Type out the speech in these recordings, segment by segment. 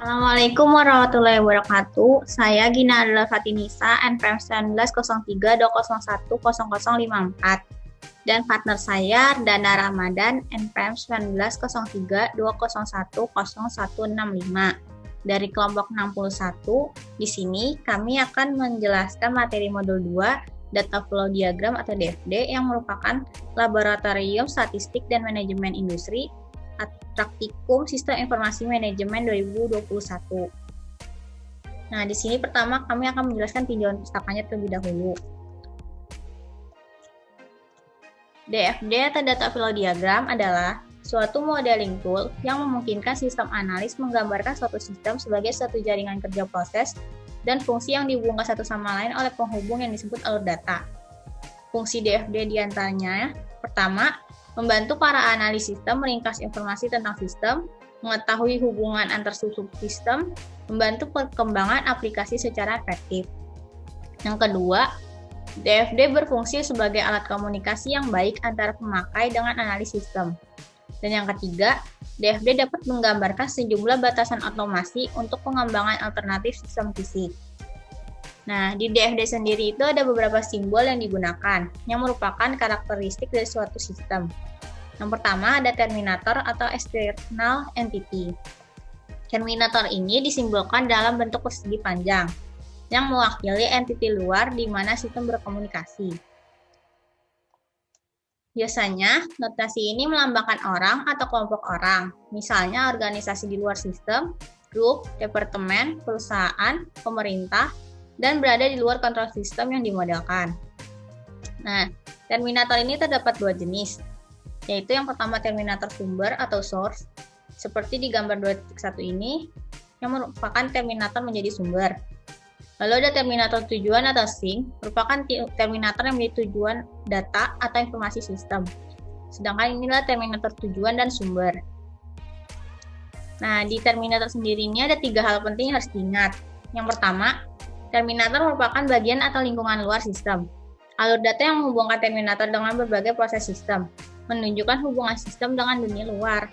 Assalamualaikum warahmatullahi wabarakatuh. Saya Gina adalah Fatinisa, NPM 1903-201-0054. Dan partner saya Dana Ramadan, NPM 1903-201-0165. Dari kelompok 61, di sini kami akan menjelaskan materi modul 2, Data Flow Diagram atau DFD, yang merupakan Laboratorium Statistik dan Manajemen Industri Praktikum Sistem Informasi Manajemen 2021. Nah, di sini pertama kami akan menjelaskan tinjauan pustakanya terlebih dahulu. DFD atau Data Flow Diagram adalah suatu modeling tool yang memungkinkan sistem analis menggambarkan suatu sistem sebagai suatu jaringan kerja proses dan fungsi yang dihubungkan satu sama lain oleh penghubung yang disebut alur data. Fungsi DFD diantaranya, pertama, membantu para analis sistem meringkas informasi tentang sistem, mengetahui hubungan antar subsistem, membantu perkembangan aplikasi secara efektif. Yang kedua, DFD berfungsi sebagai alat komunikasi yang baik antara pemakai dengan analis sistem. Dan yang ketiga, DFD dapat menggambarkan sejumlah batasan otomasi untuk pengembangan alternatif sistem fisik. Nah, di DFD sendiri itu ada beberapa simbol yang digunakan, yang merupakan karakteristik dari suatu sistem. Yang pertama ada terminator atau external entity. Terminator ini disimbolkan dalam bentuk persegi panjang, yang mewakili entiti luar di mana sistem berkomunikasi. Biasanya, notasi ini melambangkan orang atau kelompok orang, misalnya organisasi di luar sistem, grup, departemen, perusahaan, pemerintah, dan berada di luar kontrol sistem yang dimodelkan. Nah, terminator ini terdapat dua jenis, yaitu yang pertama terminator sumber atau source, seperti di gambar 2.1 ini, yang merupakan terminator menjadi sumber. Lalu ada terminator tujuan atau sink, merupakan terminator yang menjadi tujuan data atau informasi sistem. Sedangkan inilah terminator tujuan dan sumber. Nah, di terminator sendiri ini ada 3 hal penting yang harus diingat. Yang pertama, terminator merupakan bagian atau lingkungan luar sistem. Alur data yang menghubungkan terminator dengan berbagai proses sistem, menunjukkan hubungan sistem dengan dunia luar.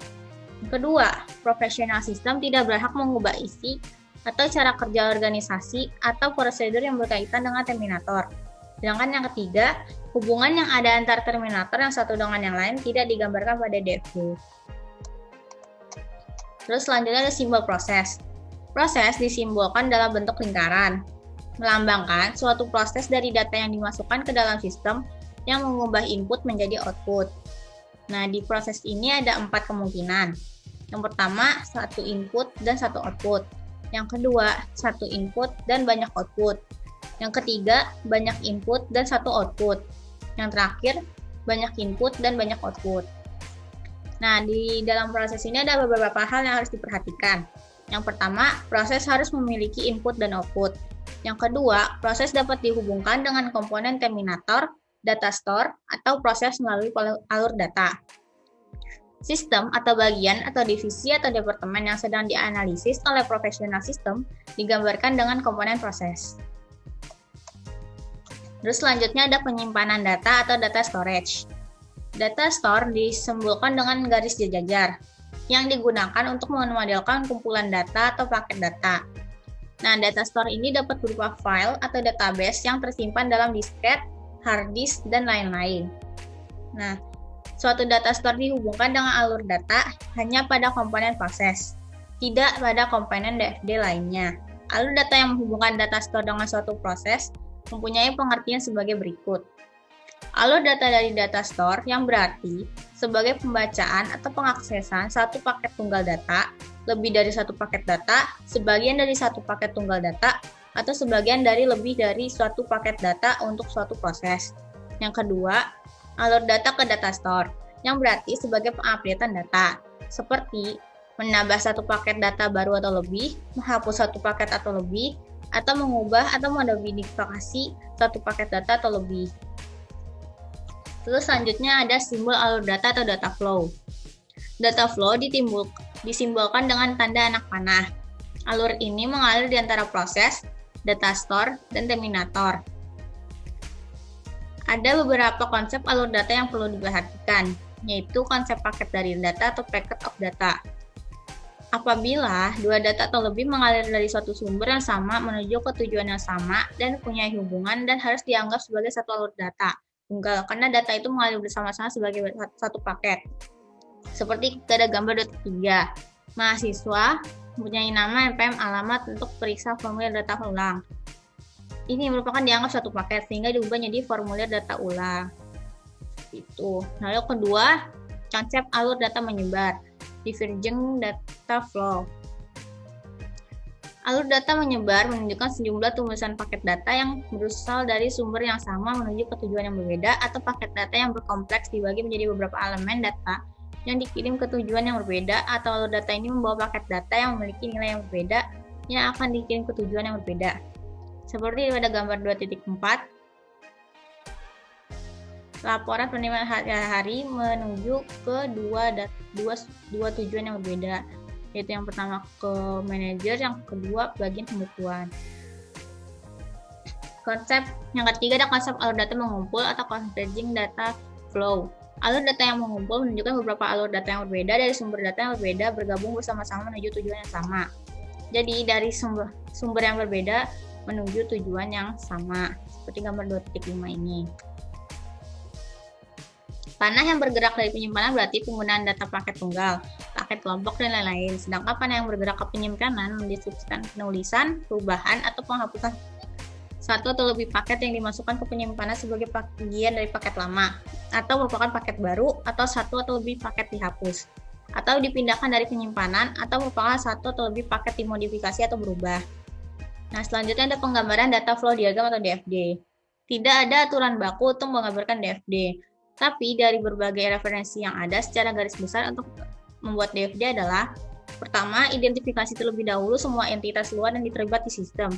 Yang kedua, profesional sistem tidak berhak mengubah isi atau cara kerja organisasi atau prosedur yang berkaitan dengan terminator. Sedangkan yang ketiga, hubungan yang ada antara terminator yang satu dengan yang lain tidak digambarkan pada DFD. Terus selanjutnya ada simbol proses. Proses disimbolkan dalam bentuk lingkaran, melambangkan suatu proses dari data yang dimasukkan ke dalam sistem yang mengubah input menjadi output. Nah, di proses ini ada 4 kemungkinan. Yang pertama, 1 input dan 1 output. Yang kedua, 1 input dan banyak output. Yang ketiga, banyak input dan 1 output. Yang terakhir, banyak input dan banyak output. Nah, di dalam proses ini ada beberapa hal yang harus diperhatikan. Yang pertama, proses harus memiliki input dan output. Yang kedua, proses dapat dihubungkan dengan komponen terminator, data store, atau proses melalui alur data. Sistem atau bagian atau divisi atau departemen yang sedang dianalisis oleh profesional sistem digambarkan dengan komponen proses. Terus selanjutnya ada penyimpanan data atau data storage. Data store disimbolkan dengan garis sejajar yang digunakan untuk memodelkan kumpulan data atau paket data. Nah, data store ini dapat berupa file atau database yang tersimpan dalam disket, hard disk, dan lain-lain. Nah, suatu data store dihubungkan dengan alur data hanya pada komponen proses, tidak pada komponen DFD lainnya. Alur data yang menghubungkan data store dengan suatu proses mempunyai pengertian sebagai berikut. Alur data dari data store yang berarti sebagai pembacaan atau pengaksesan satu paket tunggal data, lebih dari satu paket data, sebagian dari satu paket tunggal data, atau sebagian dari lebih dari suatu paket data untuk suatu proses. Yang kedua, alur data ke data store, yang berarti sebagai pengupdatean data, seperti menambah satu paket data baru atau lebih, menghapus satu paket atau lebih, atau mengubah atau memodifikasi satu paket data atau lebih. Terus selanjutnya ada simbol alur data atau data flow. Data flow disimbolkan dengan tanda anak panah. Alur ini mengalir di antara proses, data store, dan terminator. Ada beberapa konsep alur data yang perlu diperhatikan, yaitu konsep paket dari data atau packet of data. Apabila dua data atau lebih mengalir dari suatu sumber yang sama menuju ke tujuan yang sama dan punya hubungan dan harus dianggap sebagai satu alur data tunggal karena data itu mengalir bersama-sama sebagai satu paket. Seperti pada gambar 3, mahasiswa mempunyai nama, NPM, alamat untuk periksa formulir data ulang. Ini merupakan dianggap satu paket sehingga diubah menjadi formulir data ulang. Itu. Lalu kedua, konsep alur data menyebar. Divergent data flow. Alur data menyebar menunjukkan sejumlah tumbusan paket data yang berasal dari sumber yang sama menuju ke tujuan yang berbeda atau paket data yang berkompleks dibagi menjadi beberapa elemen data yang dikirim ke tujuan yang berbeda atau alur data ini membawa paket data yang memiliki nilai yang berbeda yang akan dikirim ke tujuan yang berbeda. Seperti pada gambar 2.4, laporan penerimaan hari-hari menuju ke dua tujuan yang berbeda, yaitu yang pertama ke manajer, yang kedua bagian pembukuan. Konsep yang ketiga ada konsep alur data mengumpul atau converging data flow. Alur data yang mengumpul menunjukkan beberapa alur data yang berbeda dari sumber data yang berbeda bergabung bersama-sama menuju tujuan yang sama. Jadi dari sumber yang berbeda menuju tujuan yang sama, seperti gambar 2.5 ini. Panah yang bergerak dari penyimpanan berarti penggunaan data paket tunggal, paket kelompok, dan lain-lain. Sedangkan panah yang bergerak ke penyimpanan mendiskusikan penulisan, perubahan, atau penghapusan satu atau lebih paket yang dimasukkan ke penyimpanan sebagai bagian dari paket lama, atau merupakan paket baru, atau satu atau lebih paket dihapus, atau dipindahkan dari penyimpanan, atau merupakan satu atau lebih paket dimodifikasi atau berubah. Nah, selanjutnya ada penggambaran data flow diagram atau DFD. Tidak ada aturan baku untuk menggambarkan DFD. Tapi dari berbagai referensi yang ada secara garis besar untuk membuat DFD adalah: pertama, identifikasi terlebih dahulu semua entitas luar yang terlibat di sistem.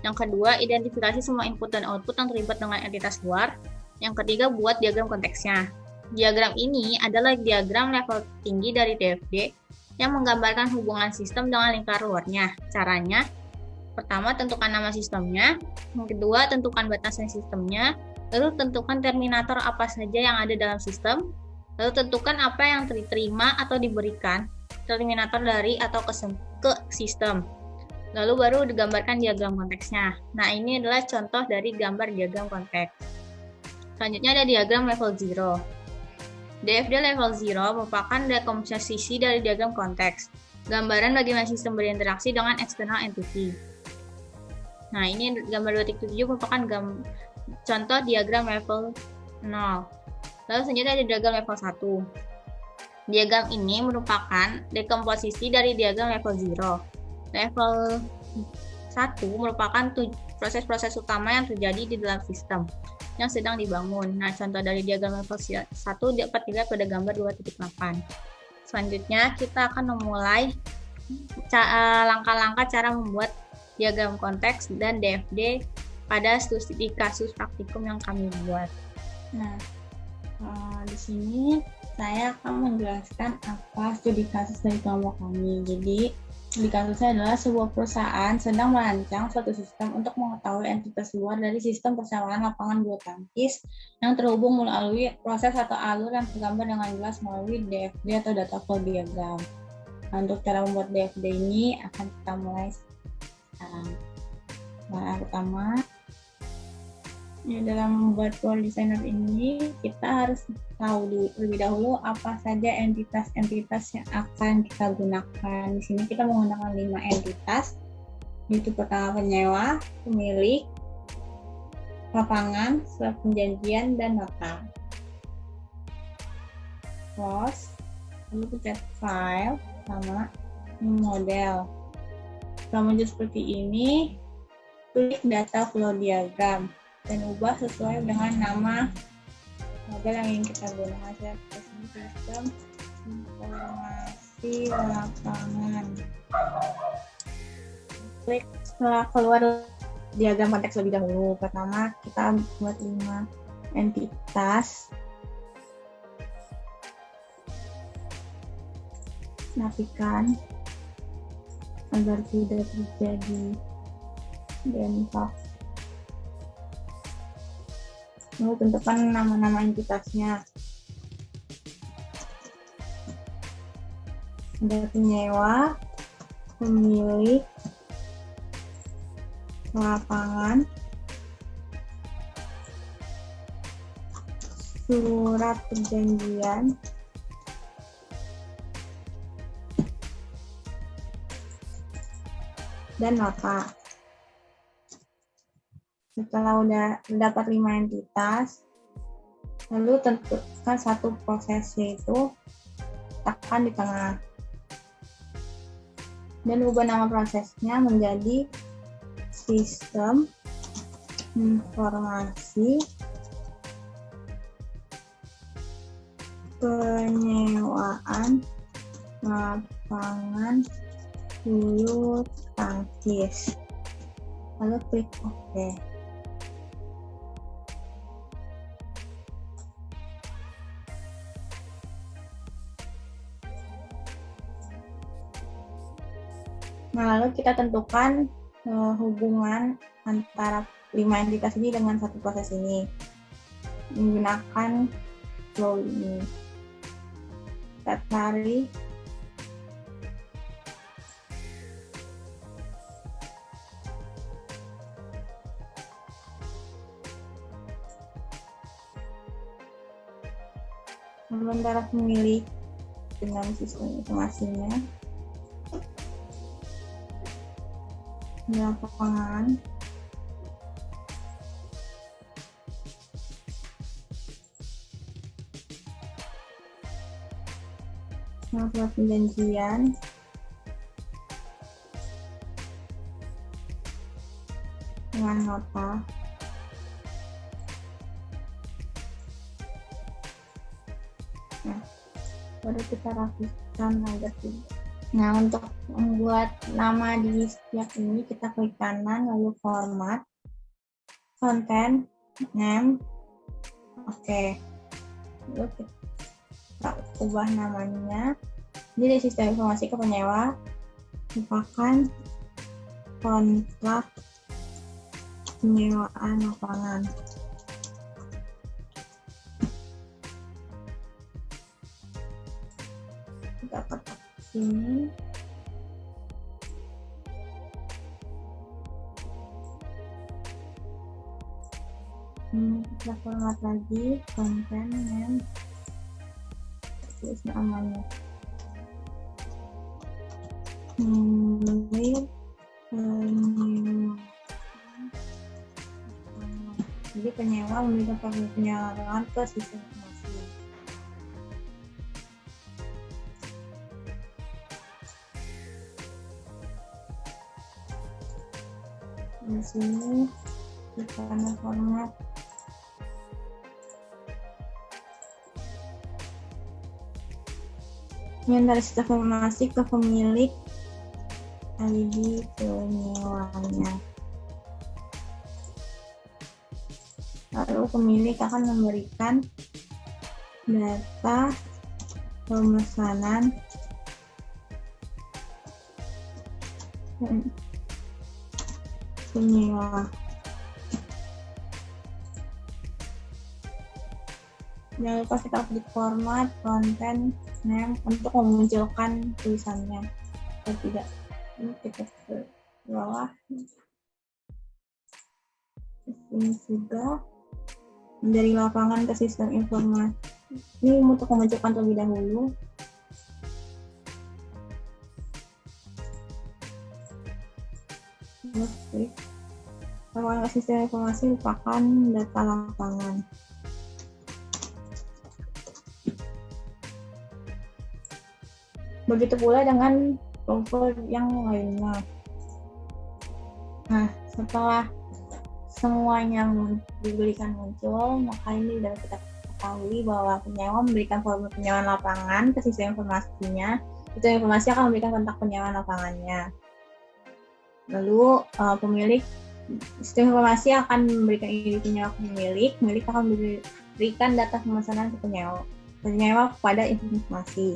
Yang kedua, identifikasi semua input dan output yang terlibat dengan entitas luar. Yang ketiga, buat diagram konteksnya. Diagram ini adalah diagram level tinggi dari DFD yang menggambarkan hubungan sistem dengan lingkar luarnya. Caranya, pertama, tentukan nama sistemnya. Yang kedua, tentukan batasan sistemnya. Lalu tentukan terminator apa saja yang ada dalam sistem. Lalu tentukan apa yang diterima atau diberikan terminator dari atau ke sistem. Lalu baru digambarkan diagram konteksnya. Nah, ini adalah contoh dari gambar diagram konteks. Selanjutnya ada diagram level 0. DFD level 0 merupakan dekomposisi dari diagram konteks. Gambaran bagaimana sistem berinteraksi dengan external entity. Nah, ini gambar 2.7 merupakan contoh diagram level 0. Lalu selanjutnya ada diagram level 1. Diagram ini merupakan dekomposisi dari diagram level 0. Level 1 merupakan proses-proses utama yang terjadi di dalam sistem yang sedang dibangun. Nah, contoh dari diagram level 1 dapat dilihat pada gambar 2.8. Selanjutnya, kita akan memulai langkah-langkah cara membuat diagram konteks dan DFD pada studi kasus praktikum yang kami buat. Nah, di sini saya akan menjelaskan apa studi kasus dari kelompok kami. Jadi, studi kasusnya adalah sebuah perusahaan sedang merancang suatu sistem untuk mengetahui entitas luar dari sistem persamaan lapangan bulu tangkis yang terhubung melalui proses atau alur yang tergambar dengan jelas melalui DFD atau data flow diagram. Nah, untuk cara membuat DFD ini akan kita mulai sekarang. Nah, yang pertama, dalam membuat Power Designer ini, kita harus tahu terlebih dahulu apa saja entitas-entitas yang akan kita gunakan. Di sini kita menggunakan 5 entitas, yaitu pertama penyewa, pemilik, lapangan, surat perjanjian, dan nota. Close, lalu pencet file, sama model. Setelah muncul seperti ini, klik data flow diagram dan ubah sesuai dengan nama model yang ingin kita gunakan. Saya pilih sistem informasi lapangan. Klik setelah keluar diagram konteks lebih dahulu. Pertama, kita buat 5 entitas. Nafikan agar tidak terjadi dampak. Lalu tentukan nama-nama entitasnya. Ada penyewa, pemilik, lapangan, surat perjanjian, dan nota. Setelah udah dapat 5 entitas, lalu tentukan satu proses, yaitu tekan di tengah. Dan ubah nama prosesnya menjadi sistem informasi penyewaan lapangan bulu tangkis. Lalu klik OK. Nah, lalu kita tentukan hubungan antara 5 entitas ini dengan satu proses ini menggunakan flow ini. Kita tarik antara pemilik dengan sistem informasinya, lapangan, surat perjanjian, dengan nota, nah, baru kita rapikan agar tidak. Nah, untuk membuat nama di setiap ini, kita klik kanan, lalu format, content, name, oke. Lalu kita ubah namanya. Ini dari sistem informasi ke penyewa, merupakan kontrak penyewaan lapangan. Kita ketik sini. Kita format lagi, content, name, tulis namanya. Jadi penyewa memberikan penyewaan ke sistem informasi. Di sini kita format yang dari sistem informasi ke pemilik ID penyewanya. Lalu pemilik akan memberikan data pemesanan penyewa. Jangan lupa kita klik format, content, name untuk memunculkan tulisannya. Atau tidak, ini kita ke bawah. Ini sudah dari lapangan ke sistem informasi. Ini untuk memunculkan terlebih dahulu. Lapangan ke sistem informasi merupakan data lapangan. Begitu pula dengan profil yang lainnya. Nah, setelah semuanya diberikan muncul, maka ini sudah kita ketahui bahwa penyewa memberikan formulir penyewaan lapangan ke sistem informasinya. Sistem informasi akan memberikan kontak penyewaan lapangannya. Lalu pemilik sistem informasi akan memberikan ID penyewa ke pemilik akan memberikan data pemesanan ke penyewa kepada informasi.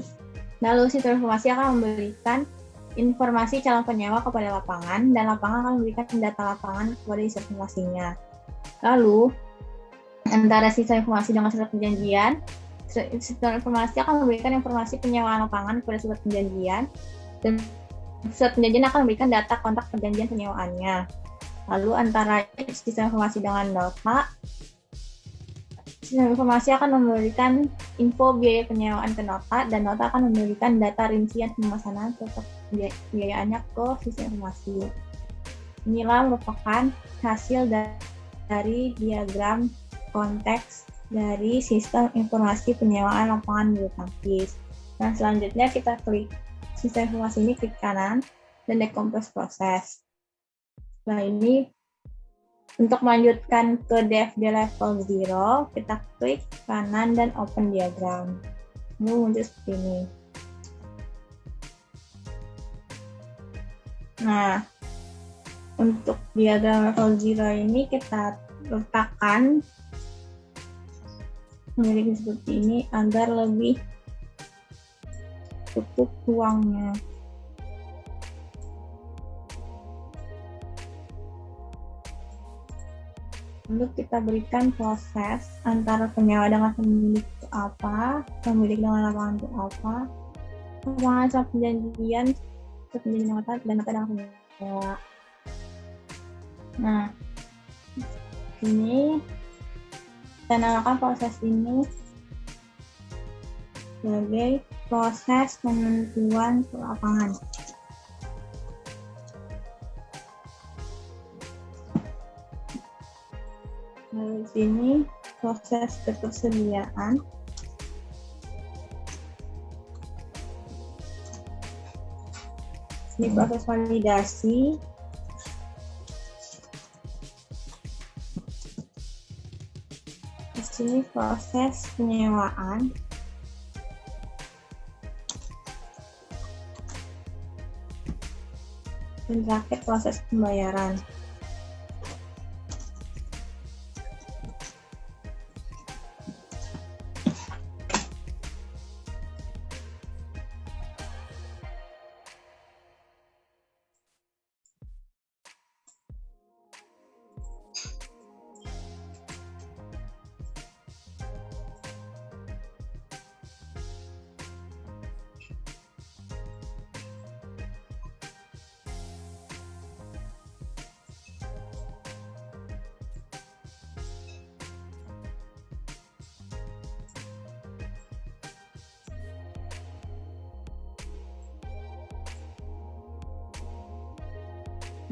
Lalu sistem informasi akan memberikan informasi calon penyewa kepada lapangan, dan lapangan akan memberikan data lapangan kepada sistem informasinya. Lalu, antara sistem informasi dengan surat perjanjian, Sistem informasi akan memberikan informasi penyewaan lapangan pada surat perjanjian, dan surat perjanjian akan memberikan data kontak perjanjian penyewaannya. Lalu antara sistem informasi dengan nota, sistem informasi akan memberikan info biaya penyewaan ke nota, dan nota akan memberikan data rincian pemesanan serta biayaannya ke sistem informasi. Inilah merupakan hasil dari diagram konteks dari sistem informasi penyewaan lapangan bulu tangkis. Nah, selanjutnya kita klik sistem informasi ini, klik kanan, dan decompose proses. Setelah ini, untuk melanjutkan ke DFD level 0, kita klik kanan dan open diagram. Ini muncul seperti ini. Nah, untuk diagram level 0 ini kita letakkan memiliki seperti ini agar lebih cukup ruangnya. Lalu kita berikan proses antara penyewa dengan pemilik itu apa, pemilik dengan lapangan itu apa, lapangan sama perjanjian dengan nota, dan nota dengan penyewa. Nah, ini kita namakan proses ini sebagai proses penentuan lapangan. Lalu di sini proses ketersediaan. Ini proses validasi. Di sini proses penyewaan. Dan terakhir proses pembayaran.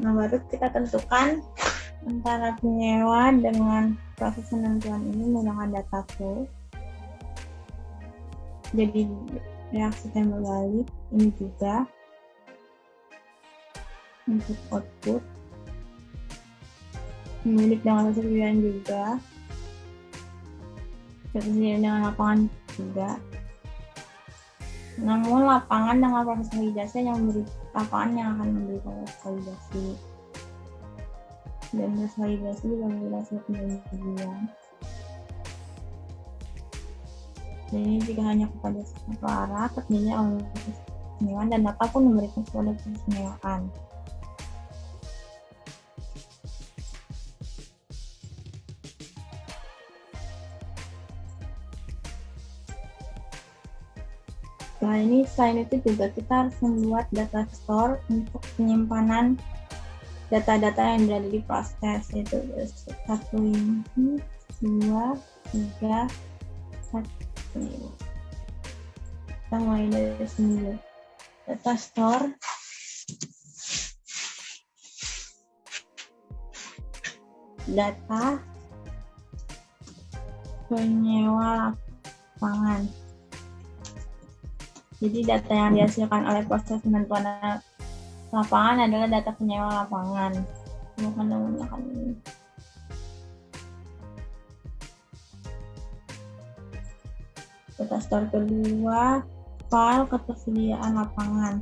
Nah, baru kita tentukan antara penyewa dengan proses penentuan ini menggunakan data flow. Jadi reaksi tembak balik ini juga input output, pemilik dengan persediaan juga, persediaan dengan lapangan juga. Namun lapangan dengan proses validasi yang memberi lapangan yang akan memberi proses validasi, dan proses validasi juga memberi hasil penelitian. Dan ini jika hanya kepada satu arah, terjadinya oleh proses penyewaan, dan data pun memberikan kepada proses penyewaan. Selain itu juga kita harus membuat data store untuk penyimpanan data-data yang berada di proses, yaitu 1 ini, 2, 3, 4. Kita mulai dari sini. Data store data penyewa lapangan. Jadi data yang dihasilkan oleh proses penentuan lapangan adalah data penyewa lapangan. Bukan menggunakan ini. Data store kedua, file ketersediaan lapangan.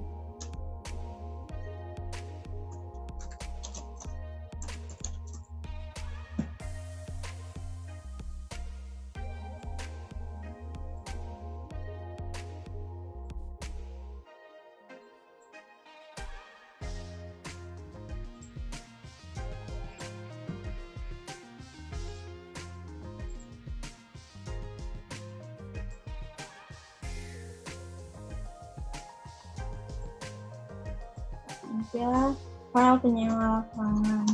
tampil file penyewa lapangan.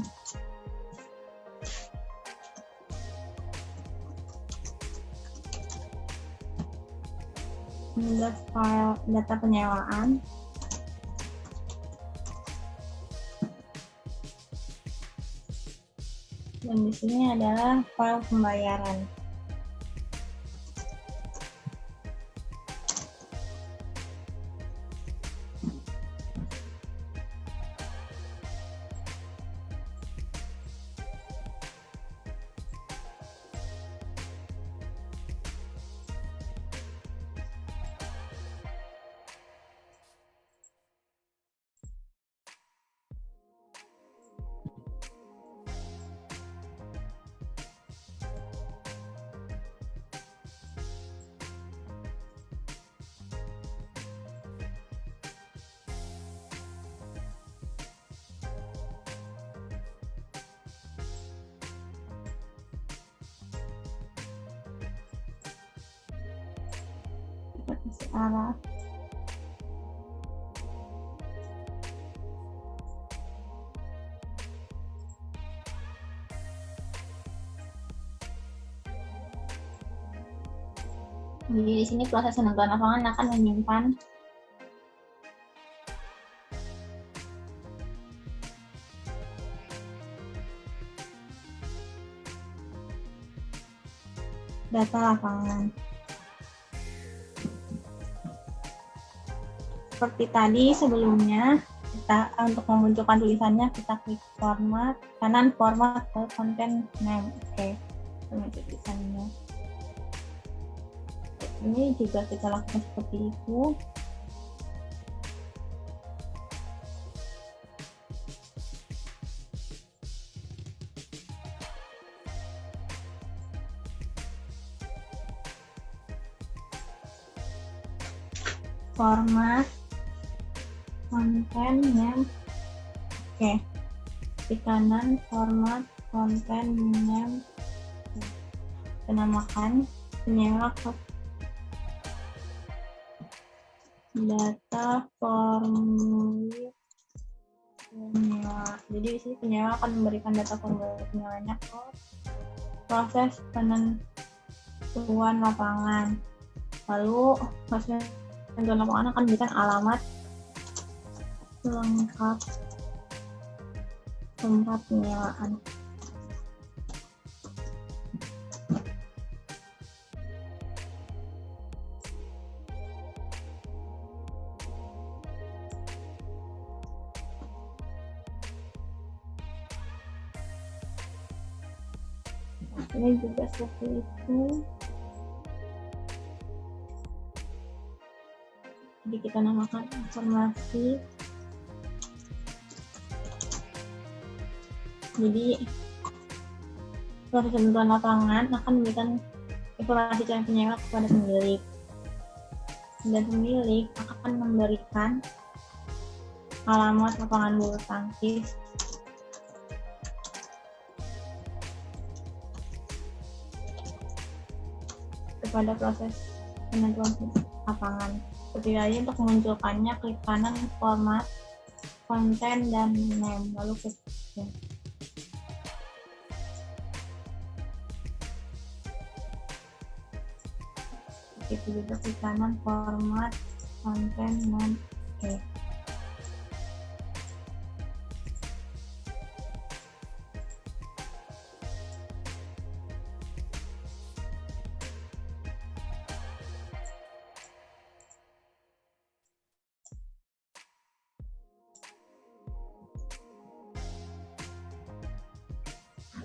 Ini adalah file data penyewaan. Dan di sini adalah file pembayaran. Kasih arah. Jadi di sini proses penentuan lapangan akan menyimpan data lapangan. Seperti tadi sebelumnya, kita untuk memunculkan tulisannya kita klik format, kanan format ke content name. Oke, muncul tulisannya. Ini juga kita lakukan seperti itu. Format konten name. Oke, di kanan format konten name, kita namakan penyewa data formulir penyewa. Jadi di sini penyewa akan memberikan data formulir penyewanya ke proses penentuan lapangan. Lalu proses penentuan lapangan akan memberikan alamat lengkap tempat penyewaan. Ini juga seperti itu. Jadi kita namakan informasi. Jadi proses penentuan lapangan akan memberikan informasi calon penyewa kepada pemilik, dan pemilik akan memberikan alamat lapangan bulu tangkis kepada proses penentuan lapangan. Seperti tadi, untuk memunculkannya klik kanan format konten dan name, lalu klik itu juga klik kanan format konten name. Oke.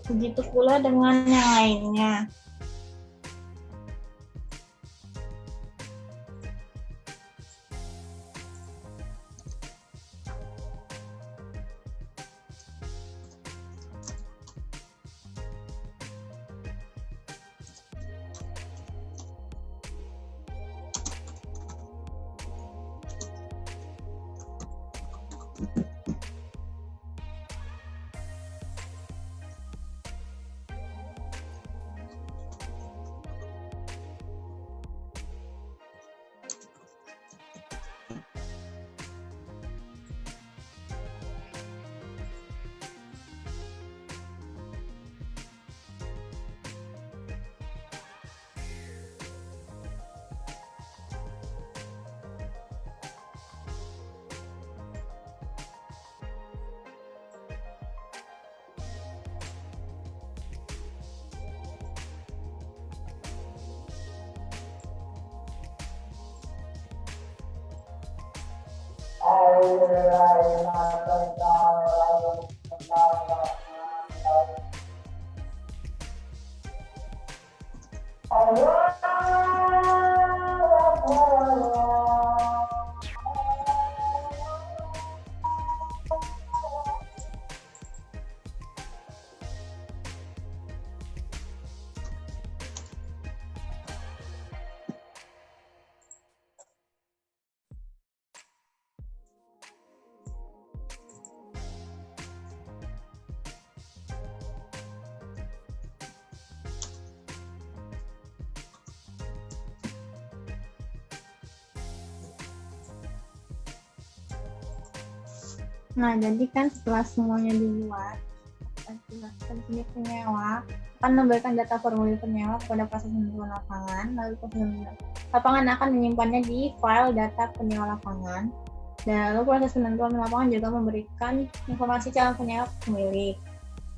Begitu pula dengan yang lainnya. Nah, jadi kan setelah semuanya dibuat, jelaskan sini penyewa akan memberikan data formulir penyewa kepada proses penentuan lapangan, lalu proses penentuan lapangan akan menyimpannya di file data penyewa lapangan, dan lalu proses penentuan lapangan juga memberikan informasi calon penyewa ke pemilik.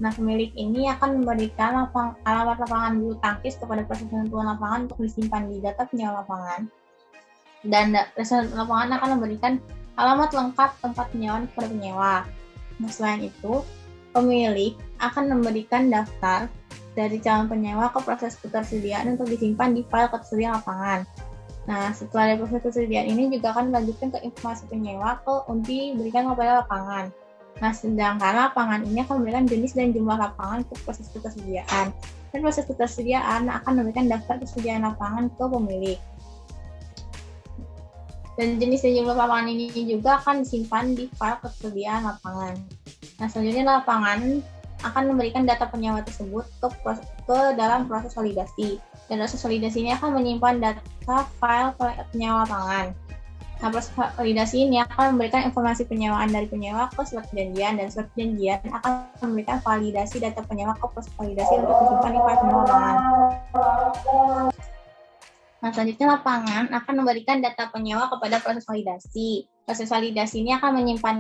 Nah, pemilik ini akan memberikan alamat lapangan bulu tangkis kepada proses penentuan lapangan untuk disimpan di data penyewa lapangan, dan proses lapangan akan memberikan alamat lengkap tempat penyewaan kepada penyewa. Nah, selain itu, pemilik akan memberikan daftar dari calon penyewa ke proses ketersediaan untuk disimpan di file ketersediaan lapangan. Nah, setelah dari proses ketersediaan ini juga akan dilanjutkan ke informasi penyewa untuk diberikan kepada lapangan. Nah, sedangkan lapangan ini akan memberikan jenis dan jumlah lapangan ke proses ketersediaan. Dan proses ketersediaan akan memberikan daftar ketersediaan lapangan ke pemilik. Dan jenis dan jumlah lapangan ini juga akan disimpan di file ketersediaan lapangan. Nah, selanjutnya lapangan akan memberikan data penyewa tersebut ke dalam proses validasi. Dan proses validasi ini akan menyimpan data file penyewa lapangan. Nah, proses validasi ini akan memberikan informasi penyewaan dari penyewa ke surat perjanjian, dan surat perjanjian akan memberikan validasi data penyewa ke proses validasi untuk disimpan di file penyewa lapangan. Nah, selanjutnya lapangan akan memberikan data penyewa kepada proses validasi. Proses validasi ini akan menyimpan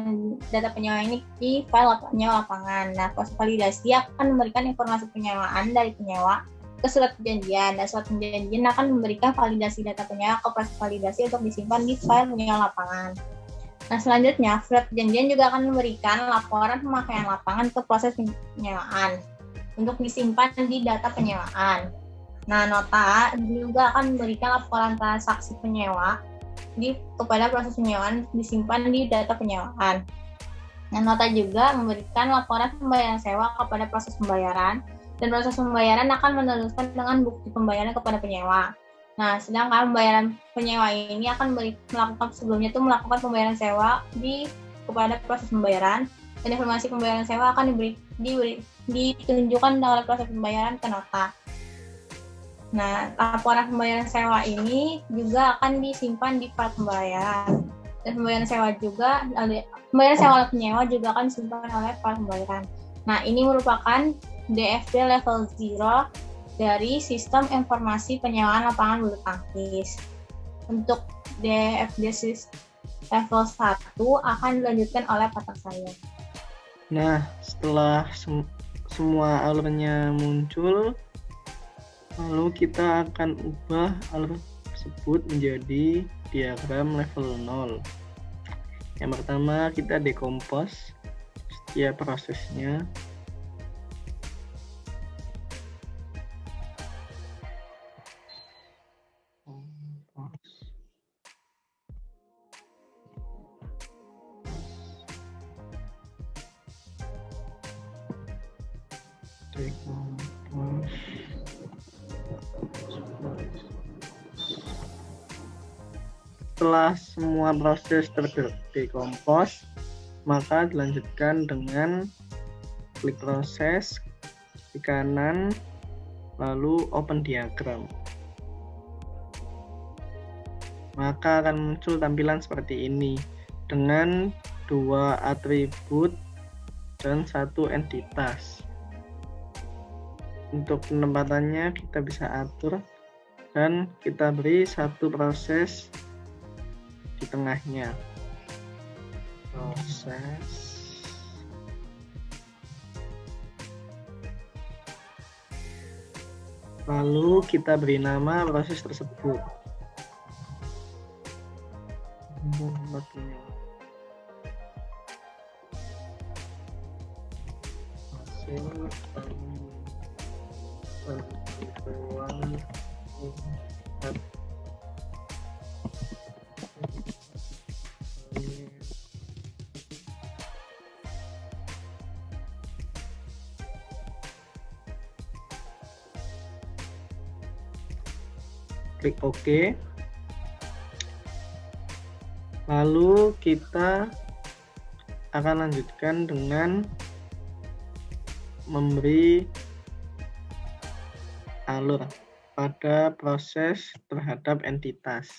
data penyewa ini di file penyewa lapangan. Nah, proses validasi akan memberikan informasi penyewaan dari penyewa ke surat perjanjian, dan surat perjanjian akan memberikan validasi data penyewa ke proses validasi untuk disimpan di file penyewa lapangan. Nah, selanjutnya surat perjanjian juga akan memberikan laporan pemakaian lapangan ke proses penyewaan untuk disimpan di data penyewaan. Nah, nota juga akan memberikan laporan transaksi penyewa kepada proses penyewaan disimpan di data penyewaan. Nah, nota juga memberikan laporan pembayaran sewa kepada proses pembayaran, dan proses pembayaran akan meneruskan dengan bukti pembayaran kepada penyewa. Nah, sedangkan pembayaran penyewa ini akan melakukan pembayaran sewa kepada proses pembayaran, dan informasi pembayaran sewa akan ditunjukkan dalam proses pembayaran ke nota. Nah, laporan pembayaran sewa ini juga akan disimpan di file pembayaran. Dan pembayaran sewa oleh penyewa juga akan disimpan oleh file pembayaran. Nah, ini merupakan DFD level 0 dari Sistem Informasi Penyewaan Lapangan Bulu Tangkis. Untuk DFD level 1 akan dilanjutkan oleh partner saya. Nah, setelah semua alurnya muncul, lalu kita akan ubah alur tersebut menjadi diagram level 0. Yang pertama, kita dekompos setiap prosesnya. Setelah semua proses terdekompos, maka dilanjutkan dengan klik proses di kanan, lalu open diagram. Maka akan muncul tampilan seperti ini dengan 2 atribut dan 1 entitas. Untuk penempatannya kita bisa atur dan kita beri 1 proses di tengahnya. Proses lalu kita beri nama proses tersebut. hasil penentuan tingkat klik OK. Lalu kita akan lanjutkan dengan memberi alur pada proses terhadap entitas.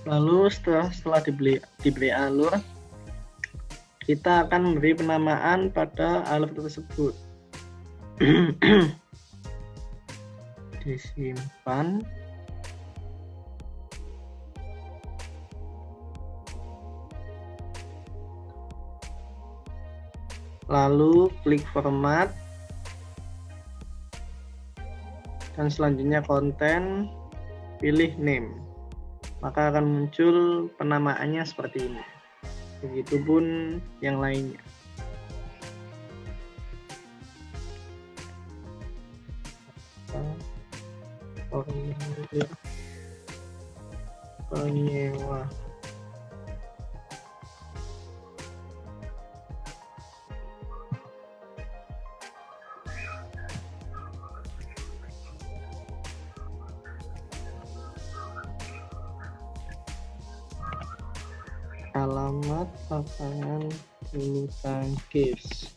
Lalu setelah diberi alur, kita akan memberi penamaan pada alur tersebut. Disimpan. Lalu klik format. Dan selanjutnya konten, pilih name. Maka akan muncul penamaannya seperti ini. Begitupun yang lainnya. Formulir penyewa. Alamat lapangan bulu tangkis.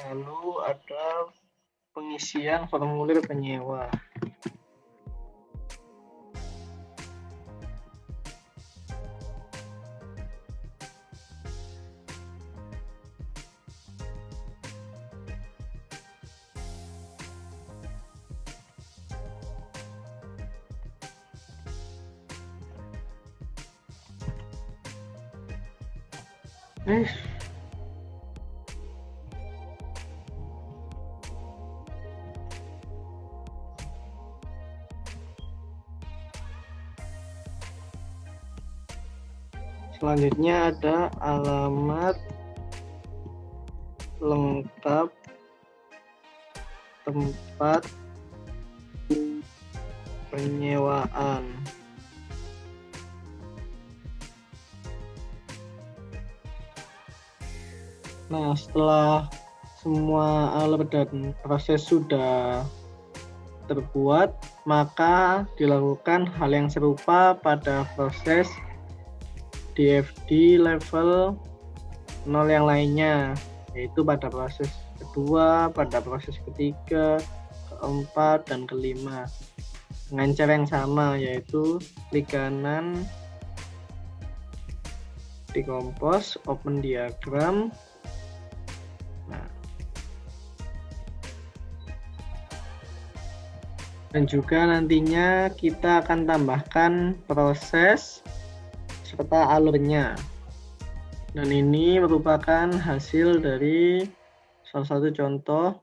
Lalu ada pengisian formulir penyewa. Selanjutnya ada alamat lengkap tempat penyewaan. Nah, setelah semua alur dan proses sudah terbuat, maka dilakukan hal yang serupa pada proses DFD level 0 yang lainnya, yaitu pada proses kedua, pada proses ketiga, keempat, dan kelima. Dengan cara yang sama, yaitu klik kanan, decompose, open diagram. Nah, dan juga nantinya kita akan tambahkan proses serta alurnya. Dan ini merupakan hasil dari salah satu contoh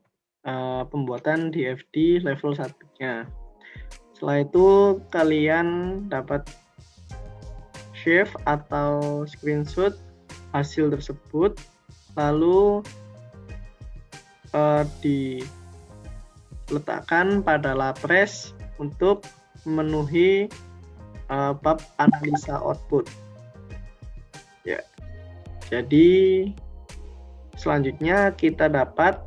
pembuatan DFD level 1-nya. Setelah itu kalian dapat save atau screenshot hasil tersebut, lalu diletakkan pada lapres untuk memenuhi bab analisa output. Ya, jadi selanjutnya kita dapat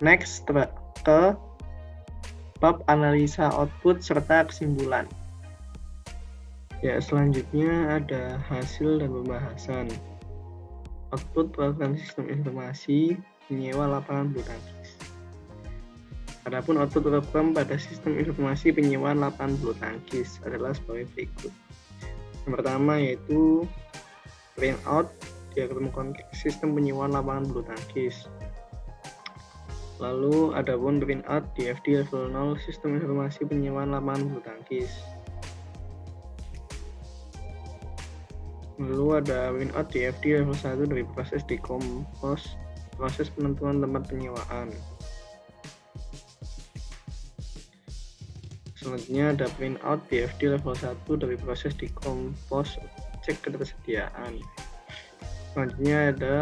next ke bab analisa output serta kesimpulan. Ya, selanjutnya ada hasil dan pembahasan. Output program sistem informasi penyewa lapangan bulu tangkis. Adapun output program pada sistem informasi penyewaan lapangan bulu tangkis adalah sebagai berikut. Yang pertama yaitu print out diagram konteks sistem penyewaan lapangan bulu tangkis. Lalu ada pun printout DFD level 0 sistem informasi penyewaan lapangan bulu tangkis. Lalu ada printout DFD level 1 dari proses dekompos, proses penentuan tempat penyewaan. Selanjutnya ada printout DFD level 1 dari proses dekompos, cek ketersediaan. Selanjutnya ada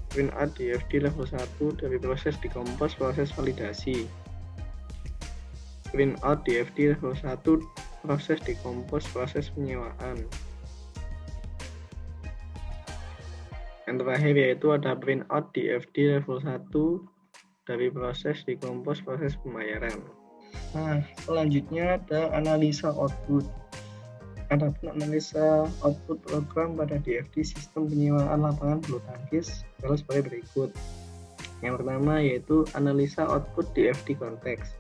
printout DFD level 1 dari proses dekompos, proses validasi. Printout DFD level 1 proses dekompos, proses penyewaan. Yang terakhir yaitu ada printout DFD level 1 dari proses dekompos, proses pembayaran. Nah, selanjutnya ada analisa output. Ada pun analisa output program pada DFD sistem penyewaan lapangan bulu tangkis adalah sebagai berikut. Yang pertama yaitu analisa output DFD konteks.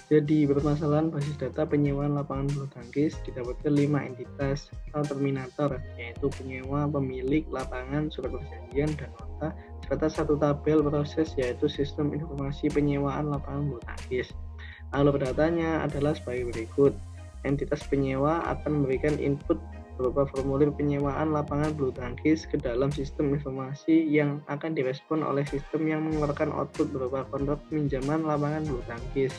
Jadi bermasalahan basis data penyewaan lapangan bulu tangkis didapatkan 5 entitas atau terminator, yaitu penyewa, pemilik, lapangan, surat perjanjian, dan nota, serta satu tabel proses yaitu sistem informasi penyewaan lapangan bulu tangkis. Alur datanya adalah sebagai berikut. Entitas penyewa akan memberikan input berupa formulir penyewaan lapangan bulu tangkis ke dalam sistem informasi yang akan direspon oleh sistem yang mengeluarkan output berupa kontrak pinjaman lapangan bulu tangkis.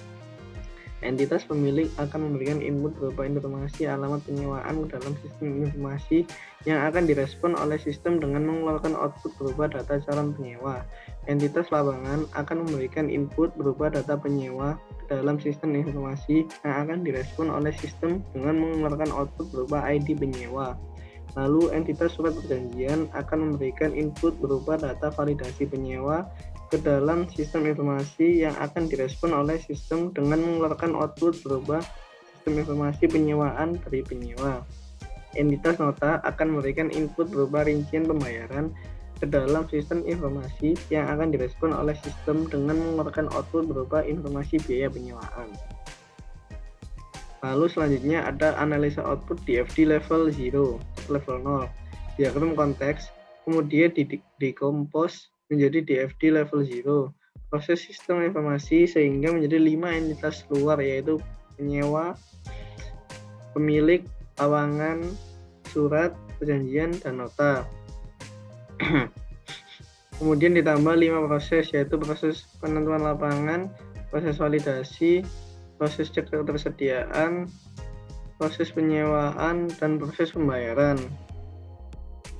Entitas pemilik akan memberikan input berupa informasi alamat penyewaan ke dalam sistem informasi yang akan direspon oleh sistem dengan mengeluarkan output berupa data calon penyewa. Entitas lapangan akan memberikan input berupa data penyewa ke dalam sistem informasi yang akan direspon oleh sistem dengan mengeluarkan output berupa ID penyewa. Lalu entitas surat perjanjian akan memberikan input berupa data validasi penyewa ke dalam sistem informasi yang akan direspon oleh sistem dengan mengeluarkan output berupa sistem informasi penyewaan dari penyewa. Entitas nota akan memberikan input berupa rincian pembayaran ke dalam sistem informasi yang akan direspon oleh sistem dengan mengeluarkan output berupa informasi biaya penyewaan. Lalu selanjutnya ada analisa output DFD level 0, level 0, diagram konteks, kemudian dikompos menjadi DFD level 0, proses sistem informasi sehingga menjadi 5 entitas luar yaitu penyewa, pemilik, lapangan, surat, perjanjian, dan nota. Kemudian ditambah 5 proses yaitu proses penentuan lapangan, proses validasi, proses cek ketersediaan, proses penyewaan, dan proses pembayaran,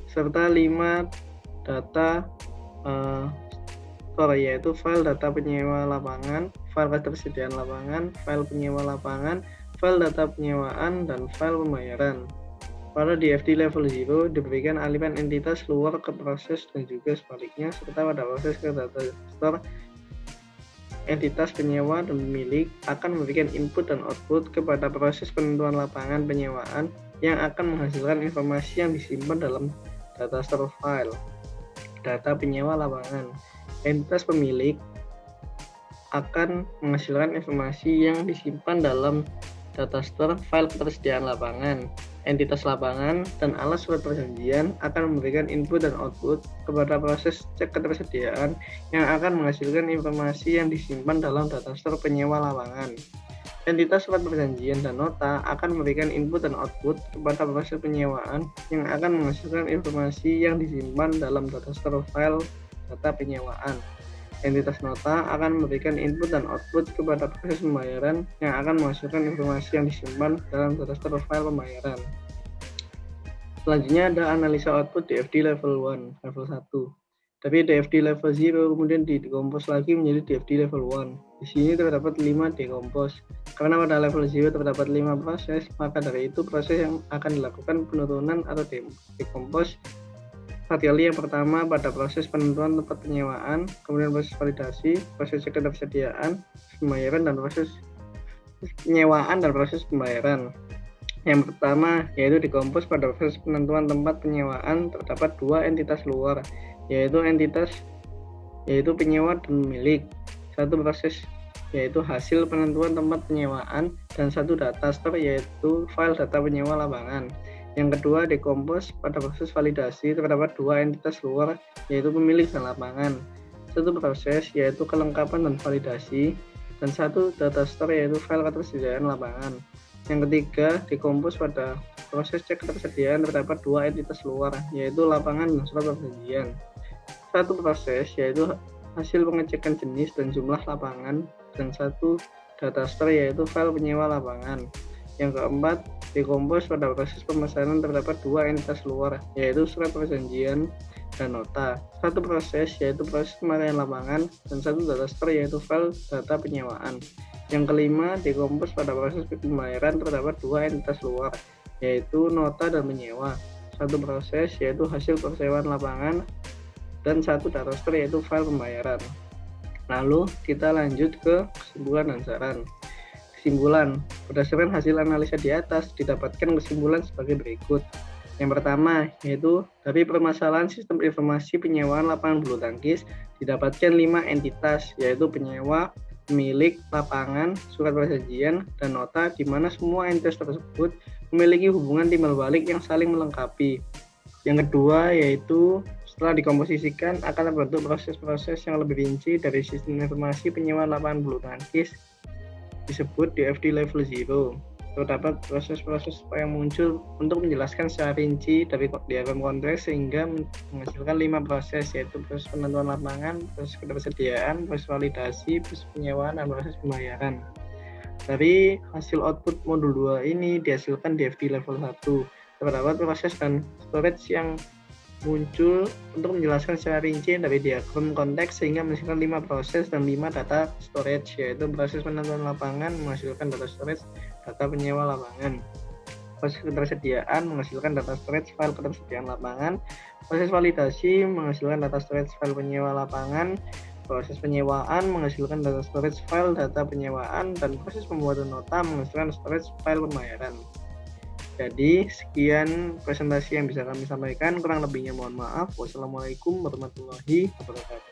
serta 5 data store yaitu file data penyewa lapangan, file ketersediaan lapangan, file penyewa lapangan, file data penyewaan, dan file pembayaran. Pada DFD level 0 diberikan aliran entitas luar ke proses dan juga sebaliknya, serta pada proses ke data store entitas penyewa dan pemilik akan memberikan input dan output kepada proses penentuan lapangan penyewaan yang akan menghasilkan informasi yang disimpan dalam data store file data penyewa lapangan. Entitas pemilik akan menghasilkan informasi yang disimpan dalam data store file ketersediaan lapangan. Entitas lapangan dan alat surat perjanjian akan memberikan input dan output kepada proses cek ketersediaan yang akan menghasilkan informasi yang disimpan dalam data store penyewa lapangan. Entitas surat perjanjian dan nota akan memberikan input dan output kepada proses penyewaan yang akan menghasilkan informasi yang disimpan dalam data store file data penyewaan. Entitas nota akan memberikan input dan output kepada proses pembayaran yang akan menghasilkan informasi yang disimpan dalam data store file pembayaran. Selanjutnya ada analisa output DFD level 1, level 1. Tapi DFD level 0 kemudian dikompos lagi menjadi DFD level 1. Di sini terdapat 5 dekompos. Karena pada level 0 terdapat 5 proses, maka dari itu proses yang akan dilakukan penurunan atau dekompos partially yang pertama pada proses penentuan tempat penyewaan, kemudian proses validasi, proses cek ketersediaan, pembayaran, dan proses penyewaan dan proses pembayaran. Yang pertama yaitu dikompos pada proses penentuan tempat penyewaan terdapat 2 entitas luar yaitu penyewa dan pemilik, satu proses yaitu hasil penentuan tempat penyewaan, dan satu data store yaitu file data penyewa lapangan. Yang kedua, dekompos pada proses validasi terdapat dua entitas luar, yaitu pemilik dan lapangan. Satu proses, yaitu kelengkapan dan validasi, dan satu data store, yaitu file ketersediaan lapangan. Yang ketiga, dekompos pada proses cek ketersediaan terdapat dua entitas luar, yaitu lapangan dan surat perjanjian. Satu proses, yaitu hasil pengecekan jenis dan jumlah lapangan, dan satu data store, yaitu file penyewa lapangan. Yang keempat, dekompos pada proses pemesanan terdapat dua entitas luar, yaitu surat perjanjian dan nota. Satu proses, yaitu proses pemakaian lapangan, dan satu data store, yaitu file data penyewaan. Yang kelima, dekompos pada proses pembayaran terdapat dua entitas luar, yaitu nota dan penyewa. Satu proses, yaitu hasil persewaan lapangan, dan satu data store, yaitu file pembayaran. Lalu kita lanjut ke kesimpulan dan saran. Kesimpulan, berdasarkan hasil analisa di atas didapatkan kesimpulan sebagai berikut. Yang pertama, yaitu dari permasalahan sistem informasi penyewaan lapangan bulu tangkis didapatkan 5 entitas, yaitu penyewa, pemilik, lapangan, surat perjanjian, dan nota, di mana semua entitas tersebut memiliki hubungan timbal balik yang saling melengkapi. Yang kedua, yaitu setelah dikomposisikan akan terbentuk proses-proses yang lebih rinci dari sistem informasi penyewaan lapangan bulu tangkis disebut DFD level 0. Terdapat proses-proses yang muncul untuk menjelaskan secara rinci dari diagram konteks sehingga menghasilkan 5 proses, yaitu proses penentuan lapangan, proses ketersediaan, proses validasi, proses penyewaan, dan proses pembayaran. Dari hasil output modul 2 ini dihasilkan DFD level 1. Terdapat proses dan storage yang muncul untuk menjelaskan secara rinci dari diagram konteks sehingga menghasilkan 5 proses dan 5 data storage, yaitu proses penentuan lapangan menghasilkan data storage data penyewa lapangan, proses ketersediaan menghasilkan data storage file ketersediaan lapangan, proses validasi menghasilkan data storage file penyewa lapangan, proses penyewaan menghasilkan data storage file data penyewaan, dan proses pembuatan nota menghasilkan storage file pembayaran. Jadi, sekian presentasi yang bisa kami sampaikan. Kurang lebihnya mohon maaf. Wassalamualaikum warahmatullahi wabarakatuh.